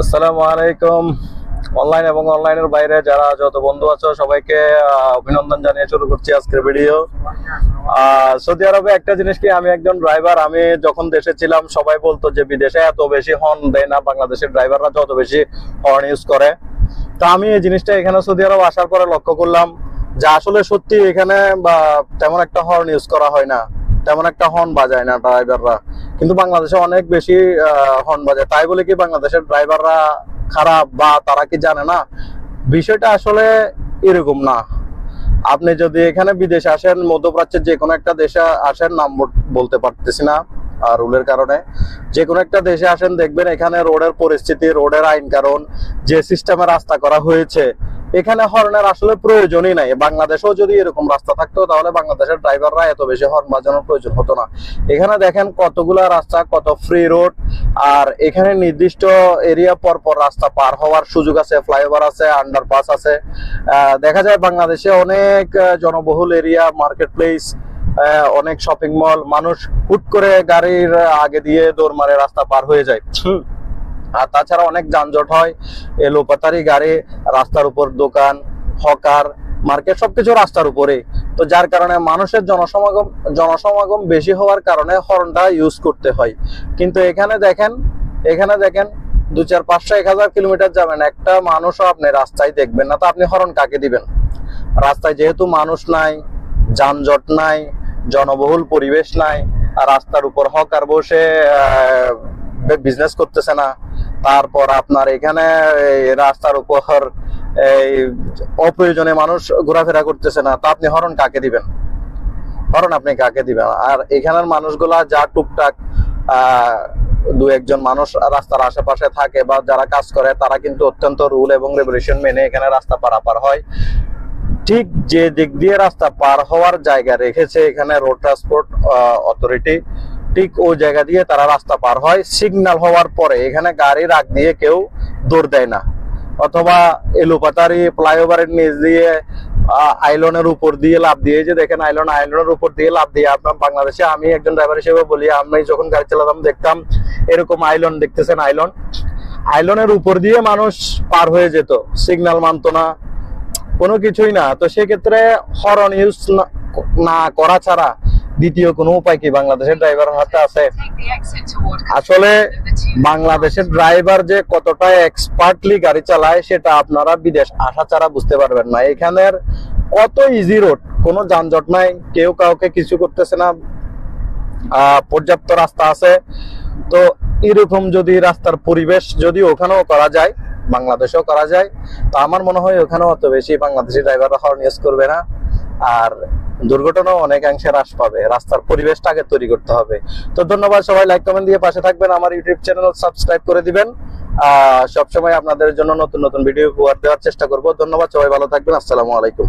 আসসালামু আলাইকুম। অনলাইন এবং অনলাইনের বাইরে যারা যত বন্ধু আছো সবাইকে অভিনন্দন জানিয়ে শুরু করছি আজকের ভিডিও। সৌদি আরবে একটা জিনিস কি, আমি একজন ড্রাইভার। আমি যখন দেশে ছিলাম সবাই বলতো যে বিদেশে এত বেশি হর্ন দেয় না, বাংলাদেশের ড্রাইভাররা যত বেশি হর্ন ইউজ করে। তো আমি এই জিনিসটা এখানে সৌদি আরব আসার পরে লক্ষ্য করলাম যে আসলে সত্যি এখানে তেমন একটা হর্ন ইউজ করা হয় না, তেমন একটা হর্ন বাজায় না ড্রাইভাররা। কিন্তু বাংলাদেশে অনেক বেশি হর্ন বাজায়। তাই বলে কি বাংলাদেশের ড্রাইভাররা খারাপ বা তারা কি জানে না? বিষয়টা আসলে এরকম না। আপনি যদি এখানে বিদেশে আসেন, মধ্যপ্রাচ্যের যে কোনো একটা দেশে আসেন, নাম বলতে পারতেছি না রুলের কারণে, যে কোনো একটা দেশে আসেন, দেখবেন এখানে রোডের পরিস্থিতি, রোডের আইন কারণ, যে সিস্টেমে রাস্তা করা হয়েছে, এখানে হর্নের আসলে প্রয়োজনই নাই। বাংলাদেশেও যদি এরকম রাস্তা থাকতো তাহলে বাংলাদেশের ড্রাইভাররা এত বেশি হর্ন বাজানোর প্রয়োজন হতো না। এখানে দেখেন কতগুলা রাস্তা, কত ফ্রি রোড, আর এখানে নির্দিষ্ট এরিয়া পর পর রাস্তা পার হওয়ার সুযোগ আছে, ফ্লাইওভার আছে, আন্ডারপাস আছে। দেখা যায় বাংলাদেশে অনেক জনবহুল এরিয়া, মার্কেট প্লেস, অনেক শপিং মল, মানুষ হুট করে গাড়ির আগে দিয়ে দৌড় মারে রাস্তা পার হয়ে যায়। আর তাছাড়া অনেক যানজট হয়, এলোপাতারি গাড়ি, রাস্তার উপর দোকান, হকার, মার্কেট, সবকিছু রাস্তার উপরে। তো যার কারণে মানুষের জনসমাগম বেশি হওয়ার কারণে হর্নটা ইউজ করতে হয়। কিন্তু এখানে দেখেন 2, 4, 500, 1000 কিলোমিটার যাবেন, একটা মানুষও আপনি রাস্তায় দেখবেন না। তো আপনি হর্ন কাকে দিবেন? রাস্তায় যেহেতু মানুষ নাই, যানজট নাই, জনবহুল পরিবেশ নাই, আর রাস্তার উপর হকার বসে বিজনেস করতেছে না, তারপর আপনার এখানে রাস্তার উপর এই অপ্রয়োজনে মানুষ ঘোরাফেরা করতেছে না, তা আপনি হর্ন কাকে দিবেন? হর্ন আপনি কাকে দিবেন? আর এখানের মানুষগুলা যা টুকটাক দু একজন মানুষ রাস্তার আশেপাশে থাকে বা যারা কাজ করে, তারা কিন্তু অত্যন্ত রুল এবং রেগুলেশন মেনে এখানে রাস্তা পারাপার হয়। ঠিক যে দিক দিয়ে রাস্তা পার হওয়ার জায়গা রেখেছে এখানে রোড ট্রান্সপোর্ট অথরিটি, ঠিক ওই জায়গা দিয়ে তারা রাস্তা পার হয়। সিগন্যাল হওয়ার পরে এখানে গাড়ি রাখ দিয়ে কেউ দৌড় দেয় না, অথবা এলোপাতারি ফ্লাইওভারের নিচ দিয়ে আইলনের উপর দিয়ে লাফ দিয়ে, যে দেখেন আইলনের উপর দিয়ে লাফ দিয়ে। আপনার বাংলাদেশে, আমি একজন ড্রাইভার হিসেবে বলি, আমি যখন গাড়ি চালাতাম দেখতাম এরকম আইলন, দেখতেছেন আইলনের উপর দিয়ে মানুষ পার হয়ে যেত, সিগন্যাল মানতো না, কোনো কিছুই না। তো সেক্ষেত্রে হর্ন ইউজ না করা ছাড়া দ্বিতীয় কোনো উপায় কি বাংলাদেশের ড্রাইভার হাতে আছে? আসলে বাংলাদেশের ড্রাইভার যে কতটা এক্সপার্টলি গাড়ি চালায় সেটা আপনারা বিদেশ আসা ছাড়া বুঝতে পারবেন না। এখানের কত ইজি রোড, কোনো যানজট নাই, কেউ কাউকে কিছু করতেছে না, পর্যাপ্ত রাস্তা আছে। তো এরকম যদি রাস্তার পরিবেশ যদি ওখানেও করা যায়, বাংলাদেশেও করা যায়, তো আমার মনে হয় ওখানেও অত বেশি বাংলাদেশি ড্রাইভাররা হর্ন ইউজ করবে না, আর দুর্ঘটনাও অনেকাংশে হ্রাস পাবে। রাস্তার পরিবেশটা আগে তৈরি করতে হবে। তো ধন্যবাদ, সবাই লাইক কমেন্ট দিয়ে পাশে থাকবেন, আমার ইউটিউব চ্যানেল সাবস্ক্রাইব করে দিবেন। সবসময় আপনাদের জন্য নতুন নতুন ভিডিও উপহার দেওয়ার চেষ্টা করব। ধন্যবাদ, সবাই ভালো থাকবেন। আসসালামু আলাইকুম।